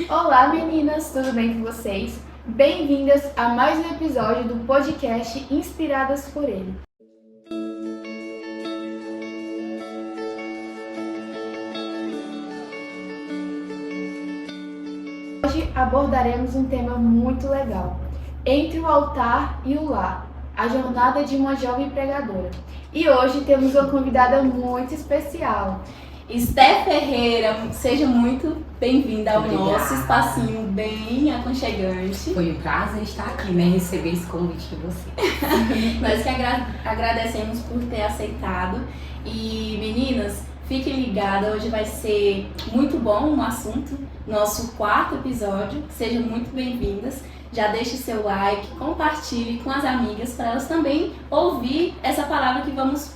Olá meninas, tudo bem com vocês? Bem-vindas a mais um episódio do podcast Inspiradas por Ele. Hoje abordaremos um tema muito legal, entre o altar e o lar, a jornada de uma jovem pregadora. E hoje temos uma convidada muito especial. Steph Ferreira, seja muito bem-vinda ao Obrigada. nosso espacinho bem aconchegante. Foi um prazer estar aqui, né? Receber esse convite de você. Nós que agradecemos por ter aceitado. E meninas, fiquem ligadas, hoje vai ser muito bom um assunto, nosso 4º episódio. Sejam muito bem-vindas. Já deixe seu like, compartilhe com as amigas para elas também ouvir essa palavra que vamos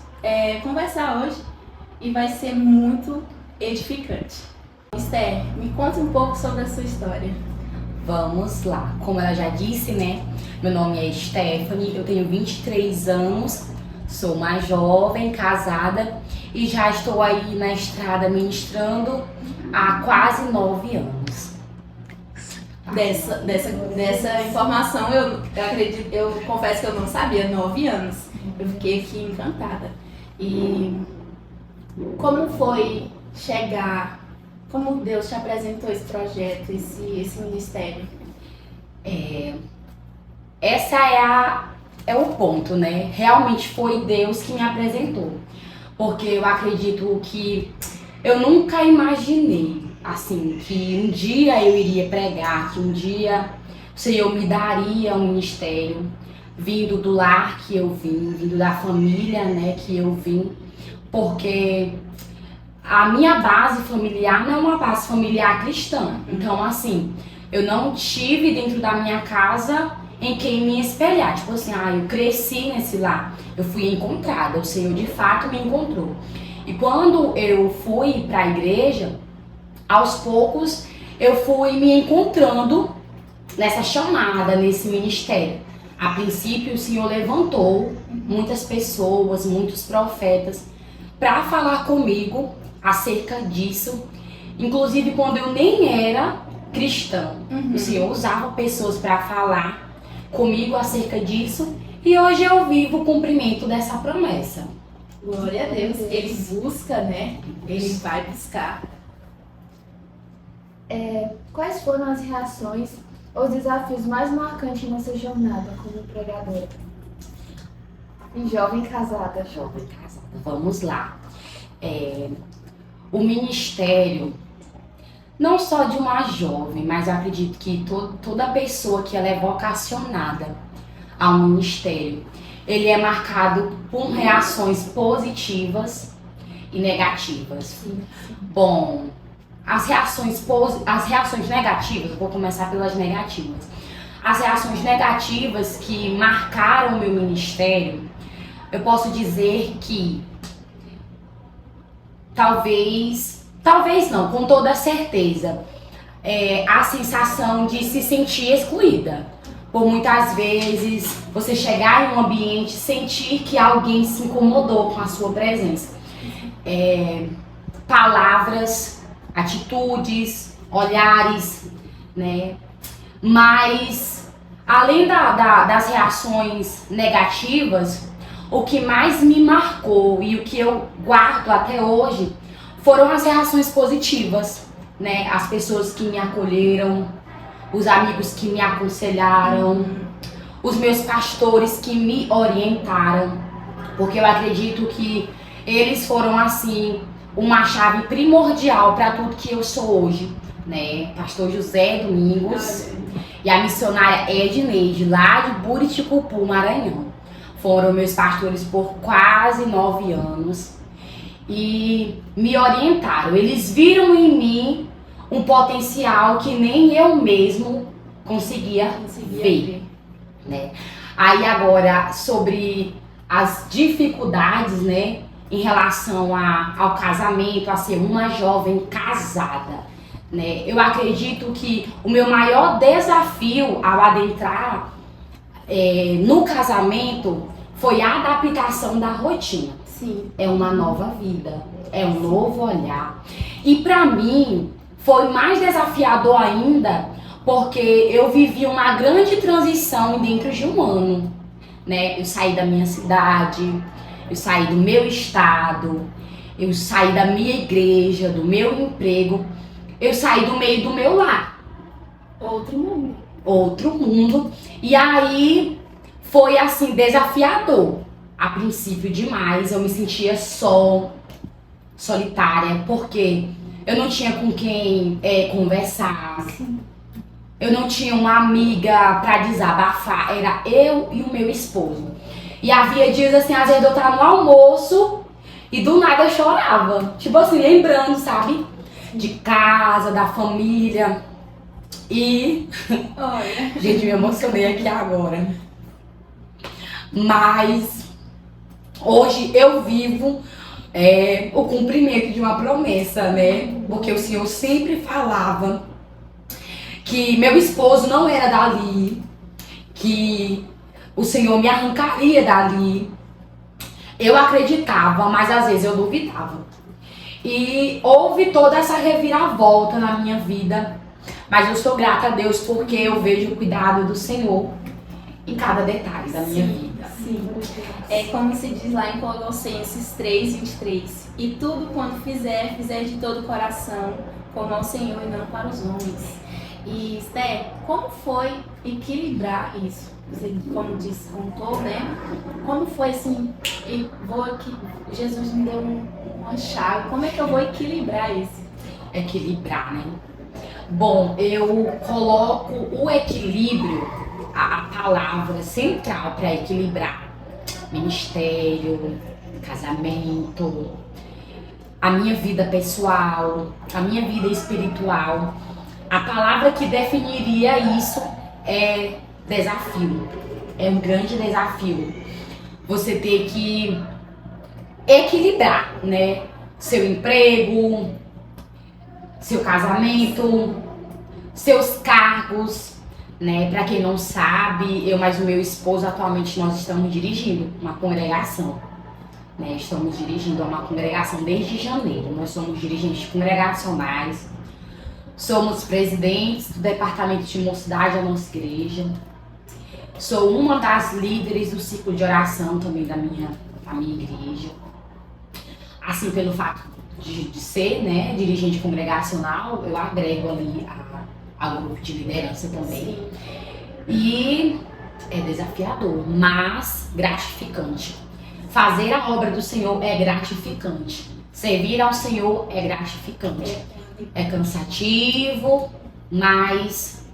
conversar hoje. E vai ser muito edificante. Esther, me conta um pouco sobre a sua história. Vamos lá. Como ela já disse, né? Meu nome é Stephanie, eu tenho 23 anos, sou uma jovem, casada e já estou aí na estrada ministrando há quase 9 anos. Dessa informação, eu acredito, eu confesso que eu não sabia, 9 anos. Eu fiquei aqui encantada. E como foi chegar, como Deus te apresentou esse projeto, esse ministério? Essa é o ponto, né? Realmente foi Deus que me apresentou. Porque eu acredito que eu nunca imaginei, assim, que um dia eu iria pregar, que um dia o Senhor me daria um ministério, vindo do lar que eu vim, vindo da família, né, que eu vim. Porque a minha base familiar não é uma base familiar cristã. Então, assim, eu não tive dentro da minha casa em quem me espelhar. Tipo assim, eu cresci nesse lar, eu fui encontrada, o Senhor de fato me encontrou. E quando eu fui para a igreja, aos poucos eu fui me encontrando nessa chamada, nesse ministério. A princípio, o Senhor levantou muitas pessoas, muitos profetas, para falar comigo acerca disso, inclusive quando eu nem era cristã. O Senhor usava pessoas para falar comigo acerca disso e hoje eu vivo o cumprimento dessa promessa. Glória a Deus. Ele busca, né? Ele vai buscar. Quais foram as reações ou os desafios mais marcantes nessa jornada como pregadora? E jovem casada. Jovem casada. Vamos lá. O ministério, não só de uma jovem, mas eu acredito que toda pessoa que ela é vocacionada ao ministério, ele é marcado por reações positivas e negativas. Sim. Bom, as reações negativas, eu vou começar pelas negativas. As reações negativas que marcaram o meu ministério, eu posso dizer que talvez não, com toda certeza, a sensação de se sentir excluída. Por muitas vezes você chegar em um ambiente e sentir que alguém se incomodou com a sua presença. Palavras, atitudes, olhares, né? Mas, além das reações negativas, o que mais me marcou e o que eu guardo até hoje foram as reações positivas, né? As pessoas que me acolheram, os amigos que me aconselharam, os meus pastores que me orientaram, porque eu acredito que eles foram, assim, uma chave primordial para tudo que eu sou hoje, né? Pastor José Domingos e a missionária Edneide, lá de Buriticupu, Maranhão. Foram meus pastores por quase 9 anos e me orientaram. Eles viram em mim um potencial que nem eu mesmo conseguia ver, né? Aí agora, sobre as dificuldades, né, em relação ao casamento, a ser uma jovem casada, né? Eu acredito que o meu maior desafio ao adentrar no casamento foi a adaptação da rotina. Sim. É uma nova vida, é um novo olhar. E pra mim foi mais desafiador ainda, porque eu vivi uma grande transição dentro de um ano, né? Eu saí da minha cidade, eu saí do meu estado, eu saí da minha igreja, do meu emprego, eu saí do meio do meu lar. Outro mundo. Outro mundo. E aí foi assim, desafiador. A princípio demais, eu me sentia solitária, porque eu não tinha com quem conversar. Sim. Eu não tinha uma amiga pra desabafar, era eu e o meu esposo. E havia dias assim, às vezes eu tava no almoço e do nada eu chorava. Tipo assim, lembrando, sabe? De casa, da família. E... Olha. Gente, me emocionei aqui agora. Mas hoje eu vivo o cumprimento de uma promessa, né? Porque o Senhor sempre falava que meu esposo não era dali, que o Senhor me arrancaria dali. Eu acreditava, mas às vezes eu duvidava. E houve toda essa reviravolta na minha vida. Mas eu sou grata a Deus porque eu vejo o cuidado do Senhor em cada detalhe da minha vida. Sim. É como se diz lá em Colossenses 3:23. E tudo quanto fizer de todo o coração, como ao Senhor e não para os homens. E Esther, como foi equilibrar isso? Você, como disse, contou, né? Como foi assim, Jesus me deu uma chave, como é que eu vou equilibrar isso? Equilibrar, né? Bom, eu coloco o equilíbrio, a palavra central para equilibrar. Ministério, casamento, a minha vida pessoal, a minha vida espiritual. A palavra que definiria isso é desafio. É um grande desafio. Você ter que equilibrar, né? Seu emprego, seu casamento, seus cargos, né? Para quem não sabe, eu mais o meu esposo atualmente nós estamos dirigindo uma congregação, né? Estamos dirigindo uma congregação desde janeiro. Nós somos dirigentes congregacionais. Somos presidentes do departamento de mocidade da nossa igreja. Sou uma das líderes do ciclo de oração também da minha igreja. Assim, pelo fato de ser, né, dirigente congregacional, eu agrego ali ao grupo de liderança também. Sim. E é desafiador, mas gratificante. Fazer a obra do Senhor é gratificante. Servir ao Senhor é gratificante. É cansativo, mas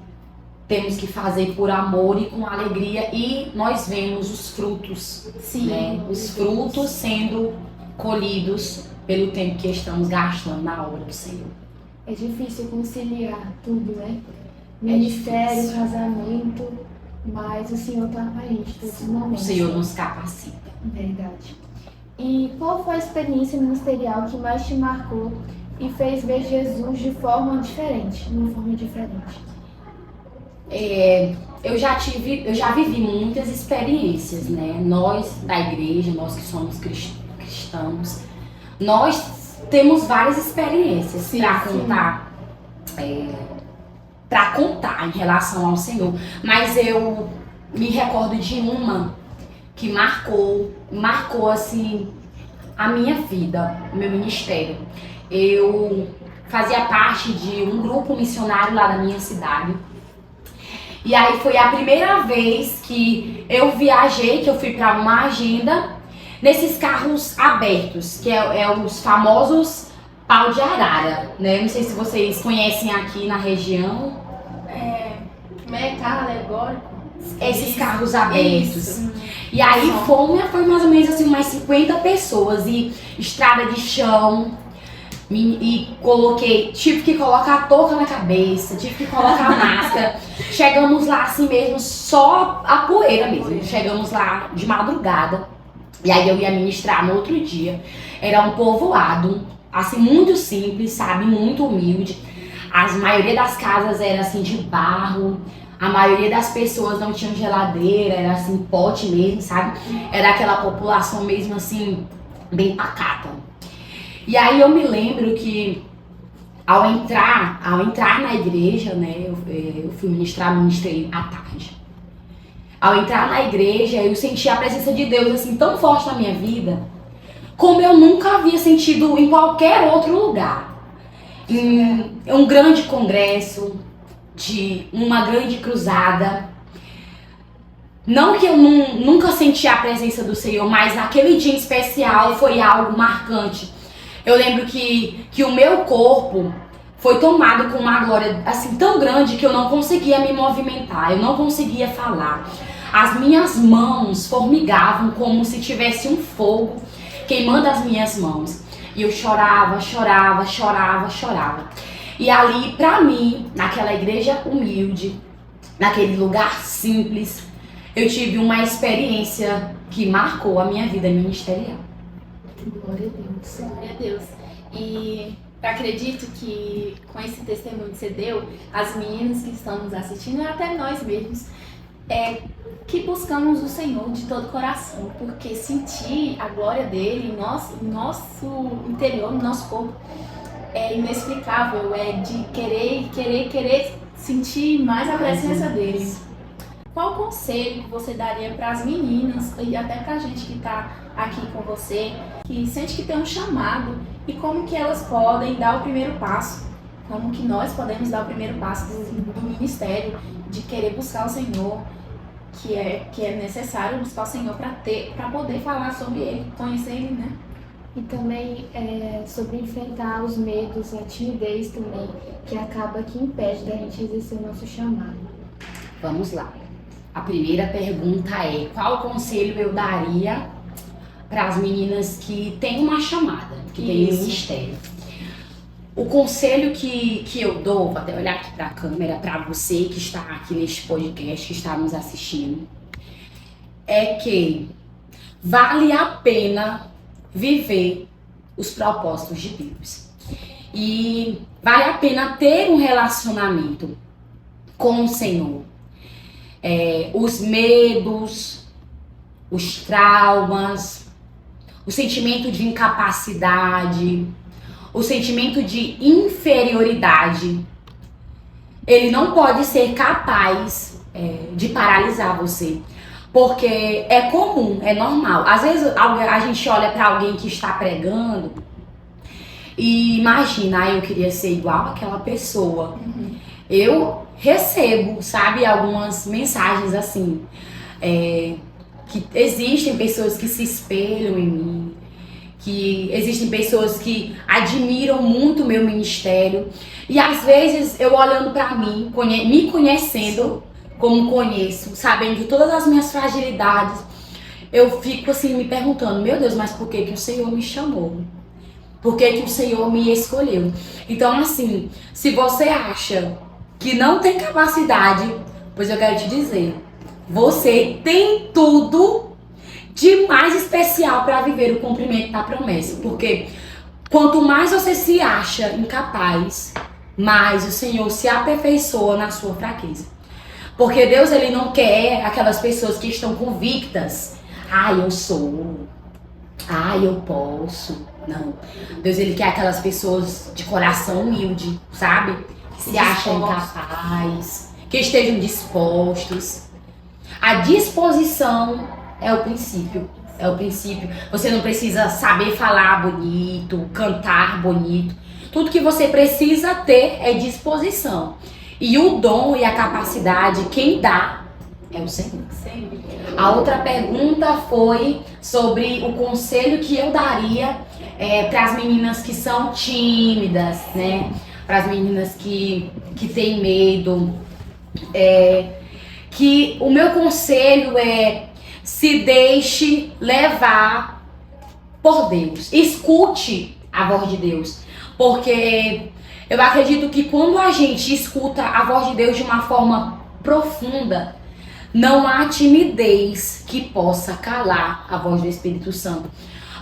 temos que fazer por amor e com alegria, e nós vemos os frutos, Sim. né? Os frutos sendo colhidos pelo tempo que estamos gastando na obra do Senhor. É difícil conciliar tudo, né? Ministério, difícil. casamento, mas o Senhor tá com a gente todos os O momentos. Senhor nos capacita. Verdade. E qual foi a experiência ministerial que mais te marcou e fez ver Jesus de forma diferente, de uma forma diferente? Eu já vivi muitas experiências, né? Nós da igreja, nós que somos cristãos, nós temos várias experiências para contar em relação ao Senhor. Mas eu me recordo de uma que marcou assim a minha vida, o meu ministério. Eu fazia parte de um grupo missionário lá da minha cidade. E aí foi a primeira vez que eu viajei, que eu fui para uma agenda nesses carros abertos, que é os famosos pau de arara, né? Não sei se vocês conhecem aqui na região. Como é carro alegórico? Esses carros abertos. Isso. E aí foi mais ou menos assim umas 50 pessoas e estrada de chão. E tive que colocar a touca na cabeça, tive que colocar a máscara. Chegamos lá assim mesmo, só a poeira mesmo. Chegamos lá de madrugada. E aí eu ia ministrar no outro dia. Era um povoado, assim, muito simples, sabe? Muito humilde. A maioria das casas era assim de barro. A maioria das pessoas não tinham geladeira, era assim, pote mesmo, sabe? Era aquela população mesmo assim, bem pacata. E aí eu me lembro que Ao entrar na igreja, né, eu ministrei à tarde. Ao entrar na igreja, eu senti a presença de Deus assim tão forte na minha vida, como eu nunca havia sentido em qualquer outro lugar. Em um grande congresso, de uma grande cruzada. Não que eu nunca senti a presença do Senhor, mas naquele dia em especial foi algo marcante. Eu lembro que o meu corpo foi tomado com uma glória assim tão grande que eu não conseguia me movimentar, eu não conseguia falar. As minhas mãos formigavam como se tivesse um fogo queimando as minhas mãos. E eu chorava. E ali, pra mim, naquela igreja humilde, naquele lugar simples, eu tive uma experiência que marcou a minha vida ministerial. Glória a Deus. Glória a Deus. E eu acredito que com esse testemunho que você deu, as meninas que estão nos assistindo, e até nós mesmos, que buscamos o Senhor de todo o coração, porque sentir a glória dele em nosso interior, no nosso corpo, é inexplicável, é de querer sentir mais a presença dele. Qual conselho que você daria para as meninas e até para a gente que está aqui com você, que sente que tem um chamado, e como que elas podem dar o primeiro passo? Como que nós podemos dar o primeiro passo do ministério, de querer buscar o Senhor, que é necessário buscar o Senhor para poder falar sobre Ele, conhecer Ele, né? E também sobre enfrentar os medos, a timidez também, que acaba que impede da gente exercer o nosso chamado. Vamos lá. A primeira pergunta é: qual conselho eu daria para as meninas que têm uma chamada, que têm um ministério? O conselho que eu dou, vou até olhar aqui para a câmera, para você que está aqui neste podcast, que está nos assistindo, é que vale a pena viver os propósitos de Deus. E vale a pena ter um relacionamento com o Senhor. Os medos, os traumas, o sentimento de incapacidade, o sentimento de inferioridade, ele não pode ser capaz de paralisar você. Porque é comum, é normal. Às vezes a gente olha para alguém que está pregando e imagina, eu queria ser igual àquela pessoa. Uhum. Eu recebo, sabe, algumas mensagens assim, que existem pessoas que se espelham em mim, que existem pessoas que admiram muito o meu ministério. E às vezes eu olhando para mim, me conhecendo como conheço, sabendo de todas as minhas fragilidades, eu fico assim me perguntando: meu Deus, mas por que o Senhor me chamou? Por que o Senhor me escolheu? Então assim, se você acha que não tem capacidade, pois eu quero te dizer, você tem tudo de mais especial para viver o cumprimento da promessa. Porque quanto mais você se acha incapaz, mais o Senhor se aperfeiçoa na sua fraqueza. Porque Deus, ele não quer aquelas pessoas que estão convictas: eu sou, eu posso. Não. Deus, ele quer aquelas pessoas de coração humilde, sabe? Que se acham incapazes, que estejam dispostos. A disposição é o princípio. É o princípio. Você não precisa saber falar bonito, cantar bonito. Tudo que você precisa ter é disposição. E o dom e a capacidade, quem dá é o Senhor. A outra pergunta foi sobre o conselho que eu daria para as meninas que são tímidas, né? Para as meninas que têm medo. Que o meu conselho é: se deixe levar por Deus. Escute a voz de Deus. Porque eu acredito que quando a gente escuta a voz de Deus de uma forma profunda, não há timidez que possa calar a voz do Espírito Santo.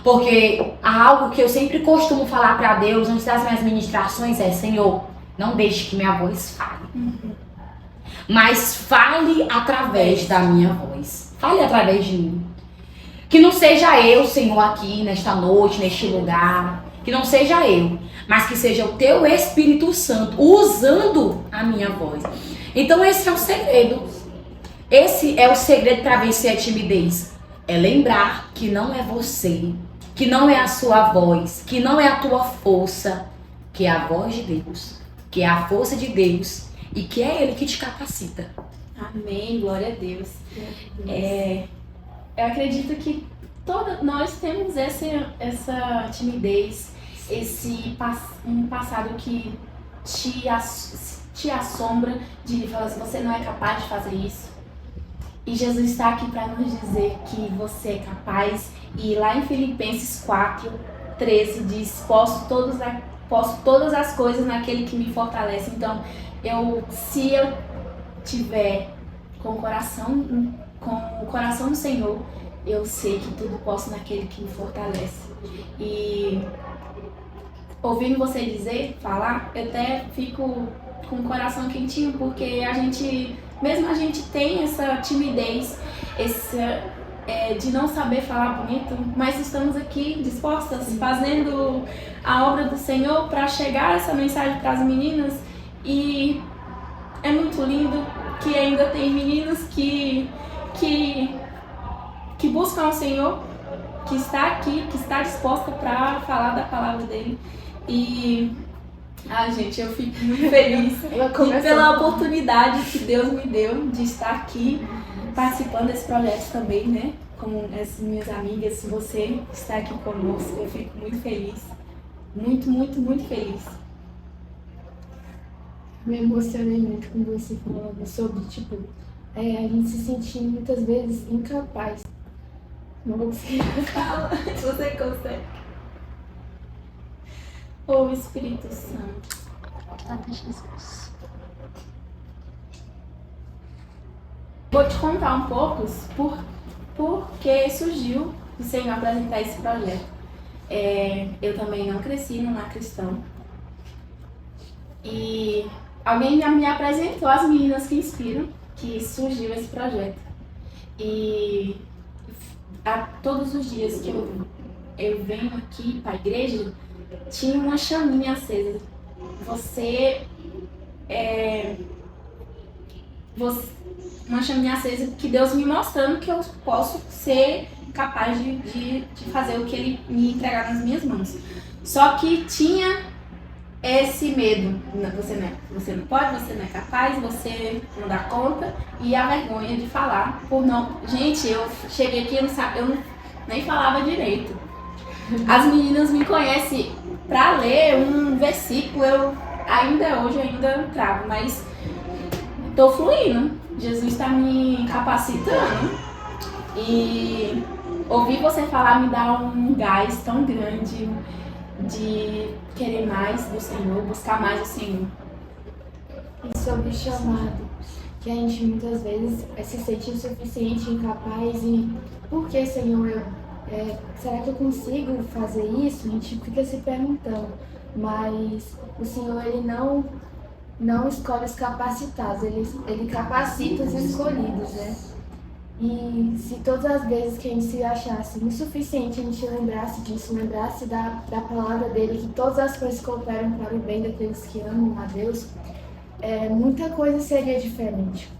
Porque há algo que eu sempre costumo falar para Deus antes das minhas ministrações: Senhor, não deixe que minha voz fale. Mas fale através da minha voz. Fale através de mim. Que não seja eu, Senhor, aqui nesta noite, neste lugar, Que não seja eu, mas que seja o teu Espírito Santo usando a minha voz. Então esse é o segredo. Esse é o segredo para vencer a timidez. É lembrar que não é você, que não é a sua voz, que não é a tua força, que é a voz de Deus, que é a força de Deus e que é Ele que te capacita. Amém, glória a Deus. Eu acredito que nós temos essa timidez, um passado que te assombra, de falar assim, você não é capaz de fazer isso. E Jesus está aqui para nos dizer que você é capaz. E lá em Filipenses 4:13 diz, posso todas as coisas naquele que me fortalece. Então, se eu tiver com o coração no Senhor, eu sei que tudo posso naquele que me fortalece. E ouvindo você falar, eu até fico com o coração quentinho, porque a gente tem essa timidez, de não saber falar bonito, mas estamos aqui dispostas, fazendo a obra do Senhor para chegar essa mensagem para as meninas. E é muito lindo que ainda tem meninas que buscam o Senhor, que está aqui, que está disposta para falar da palavra dele. E gente, eu fico muito feliz pela oportunidade que Deus me deu de estar aqui participando desse projeto também, né? Com as minhas amigas, você está aqui conosco, eu fico muito feliz. Muito, muito, muito feliz. Me emocionei muito com você falando sobre, a gente se sentir muitas vezes incapaz. Não vou conseguir falar. Você consegue. Ô Espírito Santo. Jesus. Vou te contar um pouco por que surgiu o Senhor apresentar esse projeto. Eu também não cresci num lar cristão. E alguém me apresentou as meninas que inspiram, que surgiu esse projeto. E todos os dias que eu venho aqui para a igreja, tinha uma chaminha acesa. Uma chaminha acesa que Deus me mostrando que eu posso ser capaz de fazer o que Ele me entregar nas minhas mãos. Só que tinha esse medo. Você não pode, você não é capaz, você não dá conta. E a vergonha de falar por não... Gente, eu cheguei aqui, eu nem falava direito. As meninas me conhecem para ler um versículo, eu hoje ainda travo, mas tô fluindo. Jesus está me capacitando. E ouvir você falar me dá um gás tão grande de querer mais do Senhor, buscar mais o Senhor. E sobre o chamado, que a gente muitas vezes se sente insuficiente, incapaz, e por que, Senhor, será que eu consigo fazer isso? A gente fica se perguntando, mas o Senhor, Ele não escolhe os capacitados, ele capacita os escolhidos, né? E se todas as vezes que a gente se achasse insuficiente, a gente lembrasse disso, lembrasse da palavra dele, que todas as coisas cooperam para o bem daqueles que amam a Deus, muita coisa seria diferente.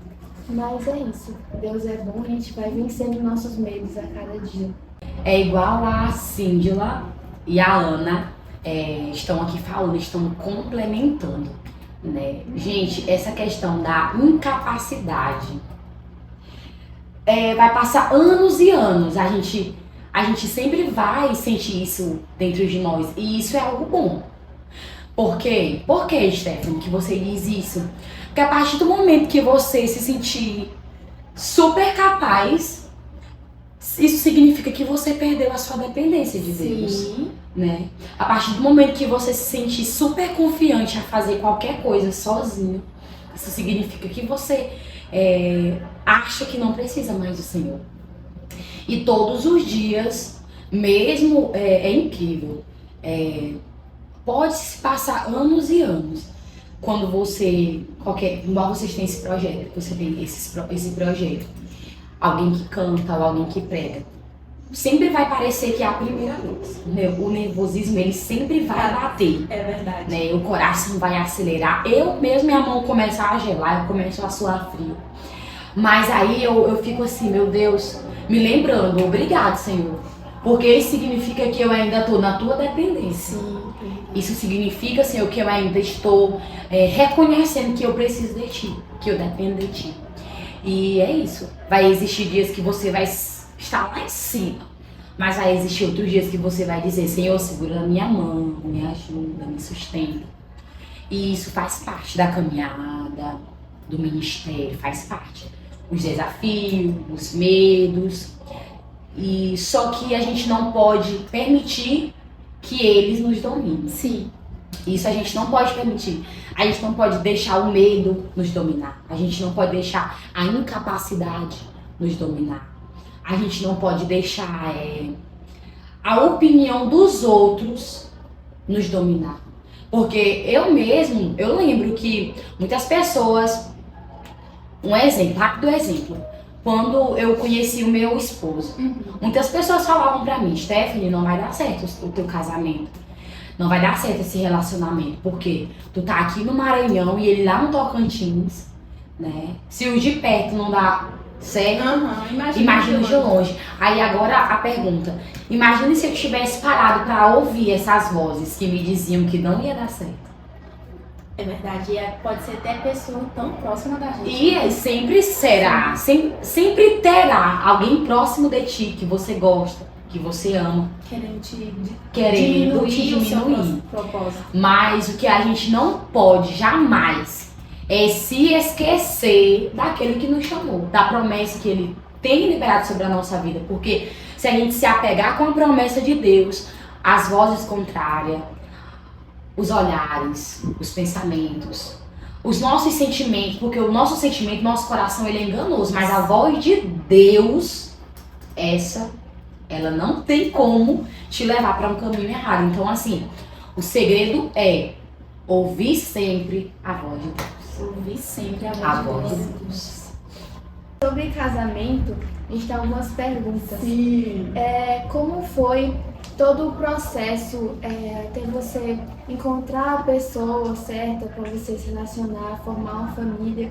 Mas é isso, Deus é bom, a gente vai vencendo nossos medos a cada dia. É igual a Cíndila e a Ana estão aqui falando, estão complementando, né? Gente, essa questão da incapacidade vai passar anos e anos. A gente sempre vai sentir isso dentro de nós. E isso é algo bom. Por quê? Por que, Stephanie, que você diz isso? Porque a partir do momento que você se sentir super capaz, isso significa que você perdeu a sua dependência de Deus. Sim. Né? A partir do momento que você se sentir super confiante a fazer qualquer coisa sozinho, isso significa que você acha que não precisa mais do Senhor. E todos os dias, mesmo é incrível, pode se passar anos e anos quando igual vocês têm esse projeto, você tem esse projeto, alguém que canta ou alguém que prega. sempre vai parecer que é a primeira vez. O nervosismo, ele sempre vai bater. É verdade. Né? O coração vai acelerar. Eu mesmo, minha mão começa a gelar, eu começo a suar frio. Mas aí eu fico assim, meu Deus, me lembrando, obrigado, Senhor. Porque isso significa que eu ainda estou na tua dependência. Sim. Isso significa, Senhor, que eu ainda estou reconhecendo que eu preciso de Ti, que eu dependo de Ti. E é isso. Vai existir dias que você vai estar lá em cima. Mas vai existir outros dias que você vai dizer, Senhor, segura a minha mão, me ajuda, me sustenta. E isso faz parte da caminhada, do ministério, faz parte. Os desafios, os medos. E só que a gente não pode permitir que eles nos dominem. Sim. Isso a gente não pode permitir. A gente não pode deixar o medo nos dominar. A gente não pode deixar a incapacidade nos dominar. A gente não pode deixar a opinião dos outros nos dominar. Porque eu lembro que muitas pessoas... Um exemplo, rápido exemplo. Quando eu conheci o meu esposo, muitas pessoas falavam pra mim, Stephanie, não vai dar certo o teu casamento. Não vai dar certo esse relacionamento, porque tu tá aqui no Maranhão e ele lá no Tocantins, né? Se o de perto não dá certo, imagina de longe. Aí agora a pergunta, imagine se eu tivesse parado pra ouvir essas vozes que me diziam que não ia dar certo. É verdade, e pode ser até pessoa tão próxima da gente. E sempre será, sempre terá alguém próximo de ti que você gosta, que você ama, querendo te diminuir. o seu propósito. Mas o que a gente não pode jamais é se esquecer daquele que nos chamou, da promessa que ele tem liberado sobre a nossa vida. Porque se a gente se apegar com a promessa de Deus, as vozes contrárias, os olhares, os pensamentos, os nossos sentimentos, porque o nosso sentimento, nosso coração, ele é enganoso, mas a voz de Deus, ela não tem como te levar para um caminho errado. Então, assim, o segredo é ouvir sempre a voz de Deus. Ouvir sempre a voz voz de de Deus. Deus. Sobre casamento, a gente tem algumas perguntas. Sim. Como foi todo o processo até você encontrar a pessoa certa para você se relacionar, formar uma família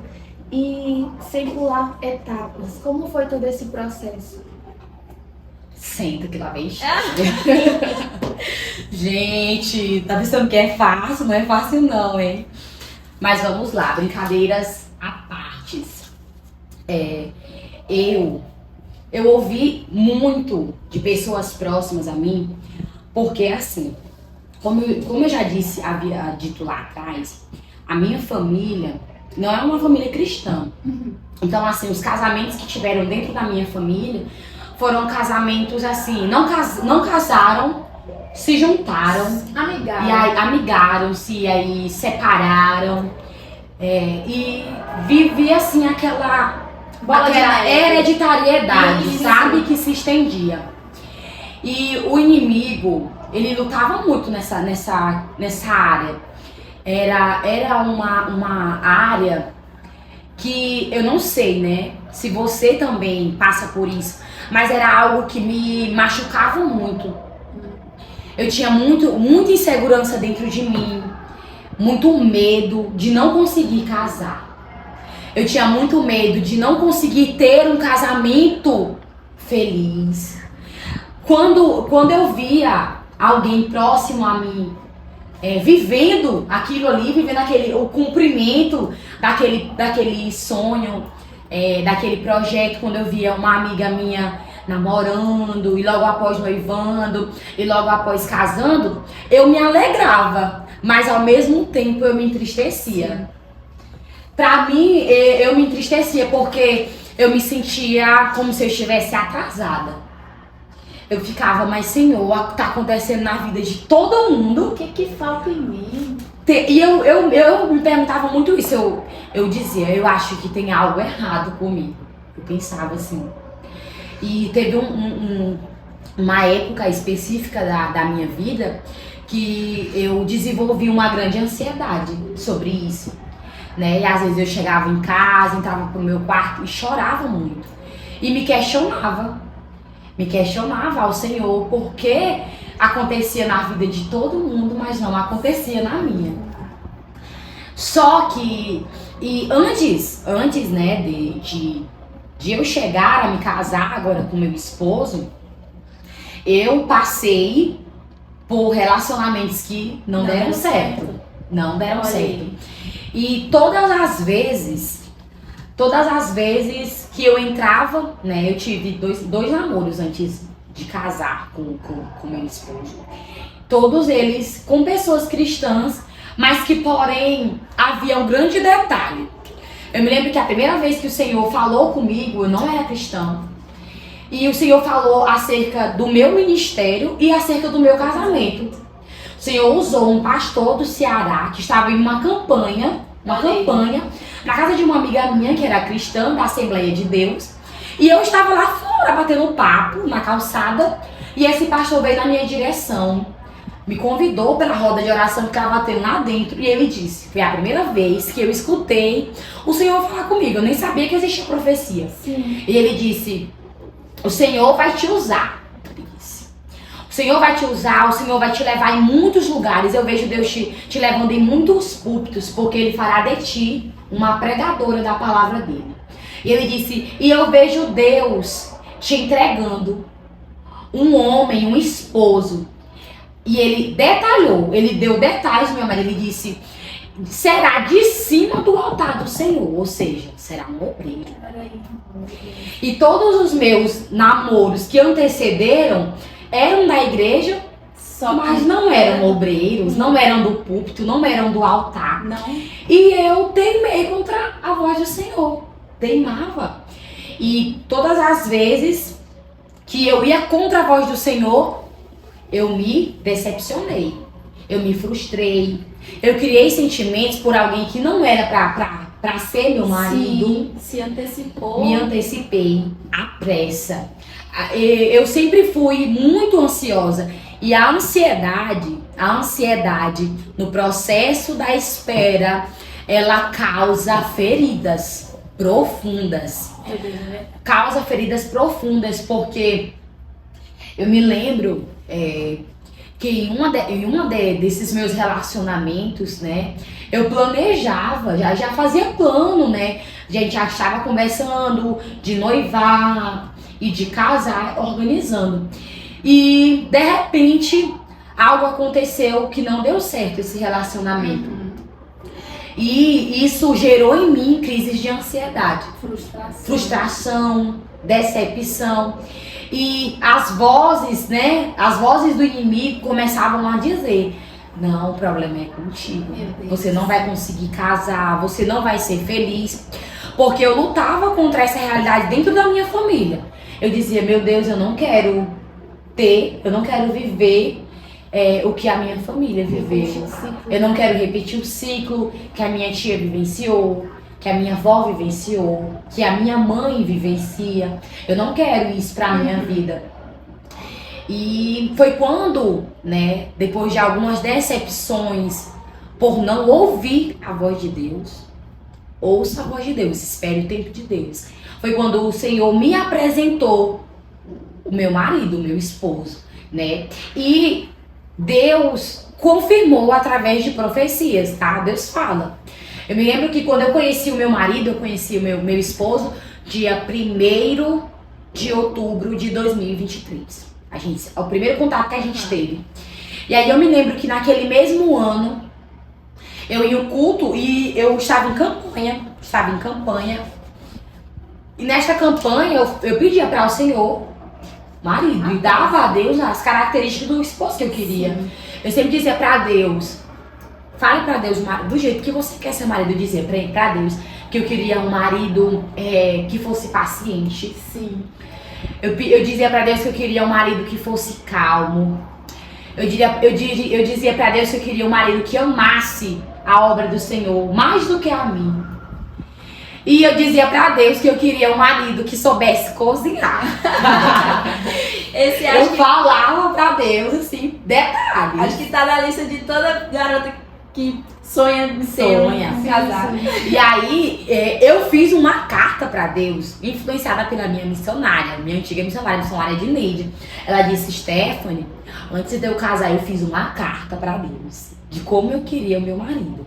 e sem pular etapas? Como foi todo esse processo? Senta que lá vem Gente, tá pensando que é fácil? Não é fácil não, hein? Mas vamos lá, brincadeiras à partes. Eu ouvi muito de pessoas próximas a mim, porque assim, como eu já havia dito lá atrás, a minha família não é uma família cristã. Então, assim, os casamentos que tiveram dentro da minha família foram casamentos assim, não casaram, se juntaram, Amigável. e aí amigaram-se, e aí separaram, e vivia assim aquela hereditariedade, Isso. sabe, que se estendia. E o inimigo, ele lutava muito nessa área. Era uma área que eu não sei, né, se você também passa por isso, mas era algo que me machucava muito. Eu tinha muita insegurança dentro de mim, muito medo de não conseguir casar. Eu tinha muito medo de não conseguir ter um casamento feliz. Quando eu via alguém próximo a mim vivendo aquilo ali, vivendo o cumprimento daquele sonho, daquele projeto, quando eu via uma amiga minha namorando, e logo após noivando, e logo após casando, eu me alegrava, mas ao mesmo tempo eu me entristecia. Pra mim, eu me entristecia porque eu me sentia como se eu estivesse atrasada. Eu ficava, mas Senhor, tá acontecendo na vida de todo mundo. O que falta em mim? E eu me perguntava muito isso. Eu dizia, eu acho que tem algo errado comigo. Eu pensava assim. E teve uma época específica da minha vida que eu desenvolvi uma grande ansiedade sobre isso, né? E às vezes eu chegava em casa, entrava pro meu quarto e chorava muito. E me questionava. me questionava ao Senhor porque acontecia na vida de todo mundo, mas não acontecia na minha. Só que, e antes né, de eu chegar a me casar agora com meu esposo, eu passei por relacionamentos que não deram certo. Não deram certo. E todas as vezes que eu entrava, né, eu tive dois namoros antes de casar com meu esposo. Todos eles com pessoas cristãs, mas que porém havia um grande detalhe. Eu me lembro que a primeira vez que o Senhor falou comigo, eu não era cristã. E o Senhor falou acerca do meu ministério e acerca do meu casamento. O Senhor usou um pastor do Ceará que estava em uma campanha na casa de uma amiga minha que era cristã da Assembleia de Deus. E eu estava lá fora batendo papo na calçada e esse pastor veio na minha direção, me convidou pela roda de oração que estava tendo lá dentro e ele disse, foi a primeira vez que eu escutei o Senhor falar comigo, eu nem sabia que existia profecia. Sim. E ele disse, o Senhor vai te usar. O Senhor vai te usar, o Senhor vai te levar em muitos lugares. Eu vejo Deus te levando em muitos púlpitos, porque Ele fará de ti uma pregadora da palavra dele. E ele disse, e eu vejo Deus te entregando um homem, um esposo. E ele detalhou, ele deu detalhes, meu marido, ele disse, será de cima do altar do Senhor, ou seja, será um obreiro. E todos os meus namoros que antecederam eram da igreja, mas não eram obreiros, não eram do púlpito, não eram do altar. Não. E eu teimei contra a voz do Senhor, teimava. E todas as vezes que eu ia contra a voz do Senhor, eu me decepcionei, eu me frustrei, eu criei sentimentos por alguém que não era pra ser meu marido. Sim, se antecipou. Me antecipei, à pressa. Eu sempre fui muito ansiosa. E a ansiedade no processo da espera, ela causa feridas profundas. Causa feridas profundas, porque eu me lembro que em uma desses meus relacionamentos, né, eu planejava, já fazia plano, né, a gente já estava conversando de noivar e de casar, organizando. E de repente algo aconteceu que não deu certo esse relacionamento. E isso gerou em mim crises de ansiedade, frustração, decepção. E as vozes, né, as vozes do inimigo começavam a dizer, não, o problema é contigo, você não vai conseguir casar, você não vai ser feliz. Porque eu lutava contra essa realidade dentro da minha família. Eu dizia, meu Deus, eu não quero viver o que a minha família viveu. Eu não quero repetir o ciclo que a minha tia vivenciou, que a minha avó vivenciou, que a minha mãe vivencia. Eu não quero isso pra minha vida. E foi quando, né, depois de algumas decepções por não ouvir a voz de Deus, ouça a voz de Deus, espere o tempo de Deus. Foi quando o Senhor me apresentou o meu marido, o meu esposo, né? E Deus confirmou através de profecias, tá? Deus fala. Eu me lembro que quando eu conheci o meu marido, eu conheci o meu esposo dia 1º de outubro de 2023. É o primeiro contato que a gente teve. E aí eu me lembro que naquele mesmo ano, eu ia ao culto e eu estava em campanha. E nesta campanha eu pedia para o Senhor, marido, e dava a Deus as características do esposo que eu queria. Sim. Eu sempre dizia para Deus, fale para Deus do jeito que você quer ser marido. Eu dizia para Deus que eu queria um marido que fosse paciente. Sim. Eu dizia para Deus que eu queria um marido que fosse calmo. Eu dizia para Deus que eu queria um marido que amasse a obra do Senhor mais do que a mim. E eu dizia pra Deus que eu queria um marido que soubesse cozinhar. Falava pra Deus, assim, detalhes. Acho que tá na lista de toda garota que sonha em ser um casal. E aí, eu fiz uma carta pra Deus, influenciada pela minha missionária, minha antiga missionária Edneide. Ela disse: Stephanie, antes de eu casar, eu fiz uma carta pra Deus, de como eu queria o meu marido.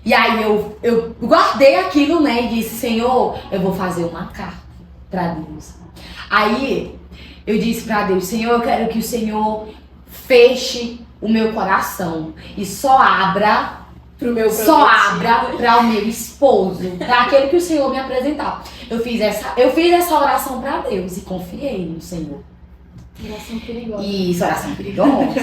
E aí, eu guardei aquilo, né, e disse: Senhor, eu vou fazer uma carta pra Deus. Aí, eu disse pra Deus: Senhor, eu quero que o Senhor feche o meu coração e só abra para o meu esposo, para aquele que o Senhor me apresentar. Eu fiz essa oração para Deus e confiei no Senhor. Oração perigosa. Isso, oração perigosa.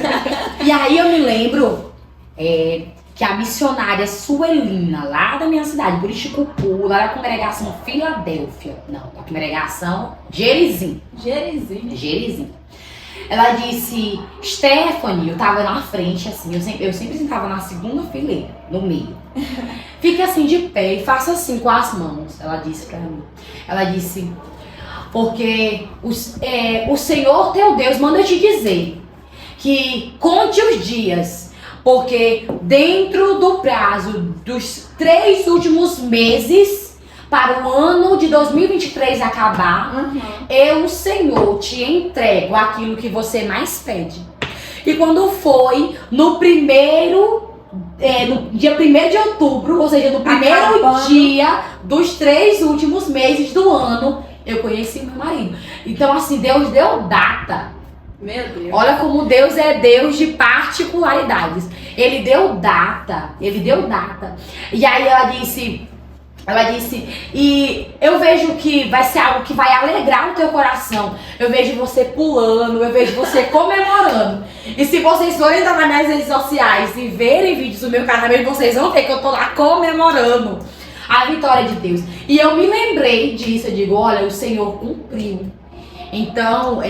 E aí eu me lembro que a missionária Suelina, lá da minha cidade, Buriticupu, lá da congregação Filadélfia, não, da congregação Gerizim. Ela disse: Stephanie, eu tava na frente, assim, eu sempre sentava na segunda fileira, no meio. Fique assim de pé e faça assim com as mãos, ela disse pra mim. Ela disse: porque o Senhor teu Deus manda te dizer que conte os dias, porque dentro do prazo dos 3 últimos meses, para o ano de 2023 acabar, eu, Senhor, te entrego aquilo que você mais pede. E quando foi no dia 1º de outubro, ou seja, no primeiro dia dos 3 últimos meses do ano, eu conheci meu marido. Então, assim, Deus deu data. Meu Deus. Olha como Deus é Deus de particularidades. Ele deu data. E aí ela disse, e eu vejo que vai ser algo que vai alegrar o teu coração. Eu vejo você pulando, eu vejo você comemorando. E se vocês forem entrar nas minhas redes sociais e verem vídeos do meu casamento, vocês vão ver que eu tô lá comemorando a vitória de Deus. E eu me lembrei disso, eu digo: olha, o Senhor cumpriu. Então,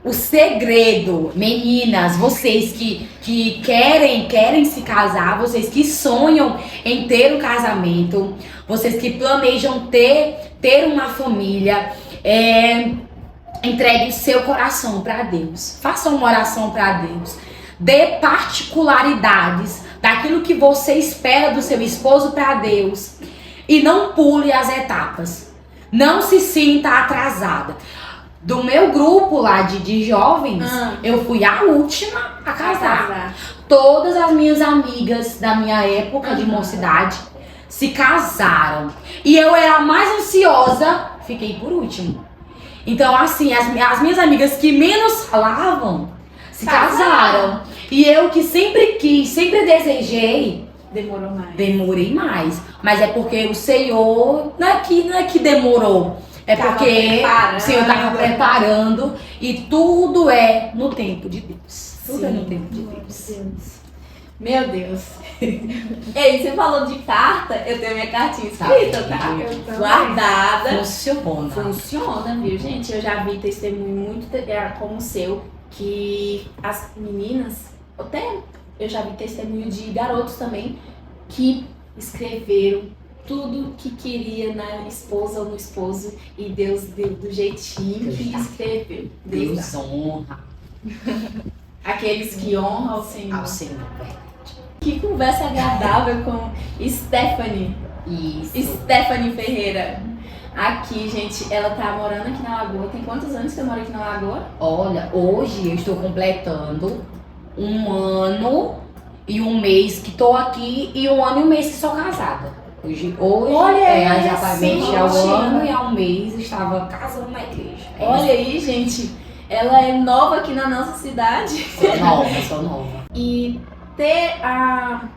o segredo, meninas, vocês que querem se casar, vocês que sonham em ter um casamento, vocês que planejam ter uma família, entregue o seu coração para Deus. Faça uma oração para Deus. Dê particularidades daquilo que você espera do seu esposo para Deus. E não pule as etapas. Não se sinta atrasada. Do meu grupo lá de jovens, eu fui a última a casar. Todas as minhas amigas da minha época de mocidade se casaram. E eu era a mais ansiosa, fiquei por último. Então, assim, as minhas amigas que menos falavam se casaram. E eu que sempre quis, sempre desejei, demorei mais. Mas é porque o Senhor não é que demorou. É porque o Senhor estava preparando e tudo é no tempo de Deus. Tudo é no tempo de Deus. Meu Deus. Ei, você falou de carta, eu tenho minha cartinha escrita, tá? Guardada. Funciona, viu, gente? Eu já vi testemunho muito como o seu, que as meninas, até eu já vi testemunho de garotos também, que escreveram tudo que queria na esposa ou no esposo e Deus deu do jeitinho que escreveu. Deus honra. Aqueles que honram ao Senhor. Ao Senhor. Que conversa agradável com Stephanie. Isso. Stephanie Ferreira. Aqui, gente, ela tá morando aqui na Lagoa. Tem quantos anos que você mora aqui na Lagoa? Olha, hoje eu estou completando 1 ano e 1 mês que tô aqui e 1 ano e 1 mês que sou casada. Hoje exatamente há 1 ano e há 1 mês estava casando na igreja. Olha aí, gente, ela é nova aqui na nossa cidade. Sou nova. E ter a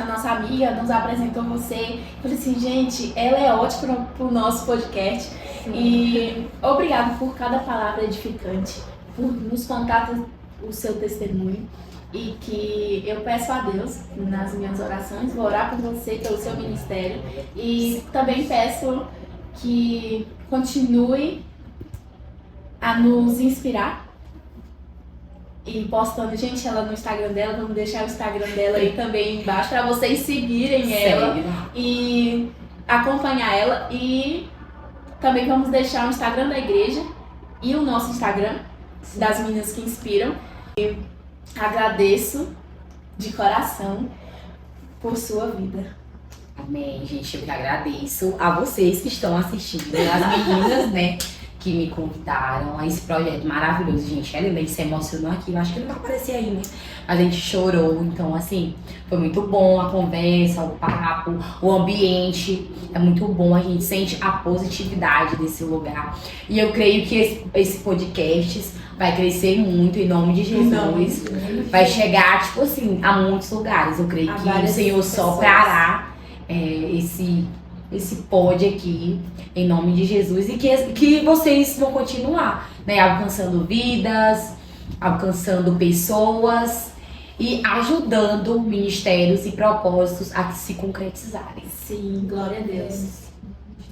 nossa amiga nos apresentou você. Eu falei assim, gente, ela é ótima pro nosso podcast. Sim. E obrigado por cada palavra edificante, por nos contar o seu testemunho. E que eu peço a Deus, nas minhas orações, vou orar por você, pelo seu ministério. E também peço que continue a nos inspirar. E postando, gente, ela no Instagram dela, vamos deixar o Instagram dela aí também embaixo para vocês seguirem ela e acompanhar ela. E também vamos deixar o Instagram da igreja e o nosso Instagram, das meninas que inspiram. Eu agradeço de coração por sua vida. Amém, gente. Eu que agradeço a vocês que estão assistindo, as meninas, né, que me convidaram a esse projeto maravilhoso. Gente, a Helena se emocionou aqui. Eu acho que não vai aparecer aí, né? Mas a gente chorou. Então, assim, foi muito bom a conversa, o papo, o ambiente. É muito bom. A gente sente a positividade desse lugar. E eu creio que esse podcast vai crescer muito em nome de Jesus. Vai chegar, tipo assim, a muitos lugares. Eu creio que o Senhor só trará esse pod aqui, em nome de Jesus, e que vocês vão continuar, né, alcançando vidas, alcançando pessoas e ajudando ministérios e propósitos a se concretizarem. Sim, glória a Deus.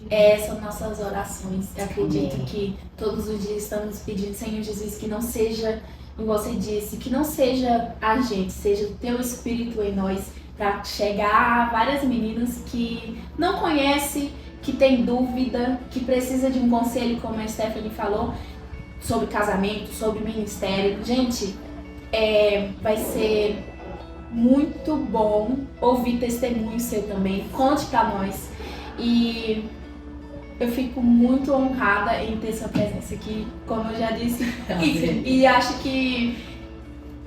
Essas são nossas orações. Eu acredito que todos os dias estamos pedindo, Senhor Jesus, que não seja, como você disse, que não seja a gente, seja o teu Espírito em nós, para chegar a várias meninas que não conhecem, que tem dúvida, que precisa de um conselho, como a Stephanie falou, sobre casamento, sobre ministério. Gente, vai ser muito bom ouvir testemunho seu também. Conte pra nós. E eu fico muito honrada em ter sua presença aqui, como eu já disse. E acho que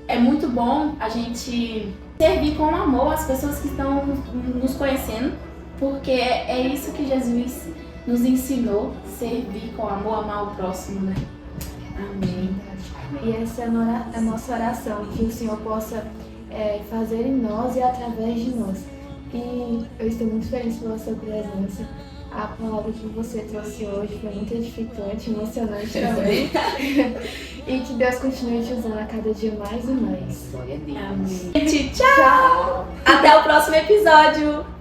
é muito bom a gente servir com amor as pessoas que estão nos conhecendo, porque é isso que Jesus nos ensinou, servir com amor, amar o próximo, né? Amém. E essa é a nossa oração, que o Senhor possa fazer em nós e através de nós. E eu estou muito feliz pela sua presença. A palavra que você trouxe hoje foi muito edificante, emocionante também. E que Deus continue te usando a cada dia mais e mais. Glória a Deus. Amém. Gente, tchau! Até o próximo episódio!